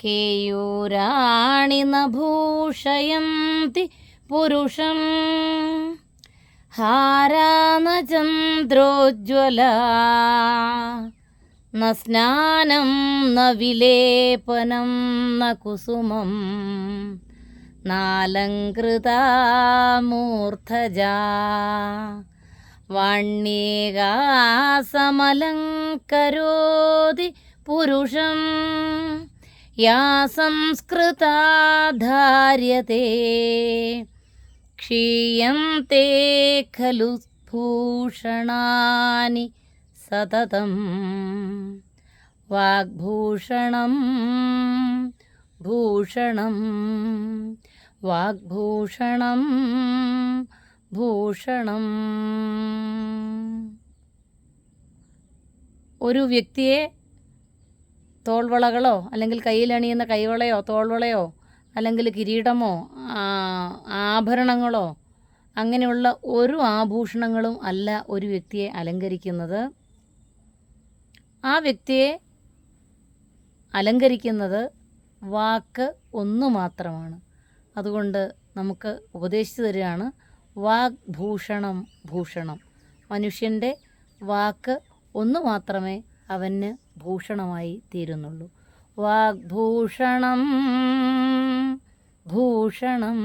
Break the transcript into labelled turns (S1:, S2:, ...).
S1: കേയൂരാണി ന ഭൂഷയന്തി പുരുഷം ഹാരാ ന ചന്ദ്രോജ്വല ന സ്നാനം ന വിലേപനം ന കുസുമം നാലങ്കൃതാ മൂർധജാ വാണ്യേകാ സമലങ്കരോതി പുരുഷം യാ സംസ്കൃതാ ധാര്യത്തെ ക്ഷീയന്തെ ഖലു ഭൂഷണാനി സതതം വാഗ്ഭൂഷണം ഭൂഷണം വാഗ്ഭൂഷണം ഭൂഷണം. ഒരു വ്യക്തിയെ തോൾവളകളോ അല്ലെങ്കിൽ കയ്യിലണിയുന്ന കൈവളയോ തോൾവളയോ അല്ലെങ്കിൽ കിരീടമോ ആഭരണങ്ങളോ അങ്ങനെയുള്ള ഒരു ആഭൂഷണങ്ങളും അല്ല ഒരു വ്യക്തിയെ അലങ്കരിക്കുന്നത്. ആ വ്യക്തിയെ അലങ്കരിക്കുന്നത് വാക്ക് ഒന്നു മാത്രമാണ്. അതുകൊണ്ട് നമുക്ക് ഉപദേശിച്ചു തരികയാണ് വാഗ്ഭൂഷണം ഭൂഷണം. മനുഷ്യൻ്റെ വാക്ക് ഒന്നു മാത്രമേ അവന് ഭൂഷണമായി തീരുന്നുള്ളൂ. വാഗ്ഭൂഷണം ഭൂഷണം.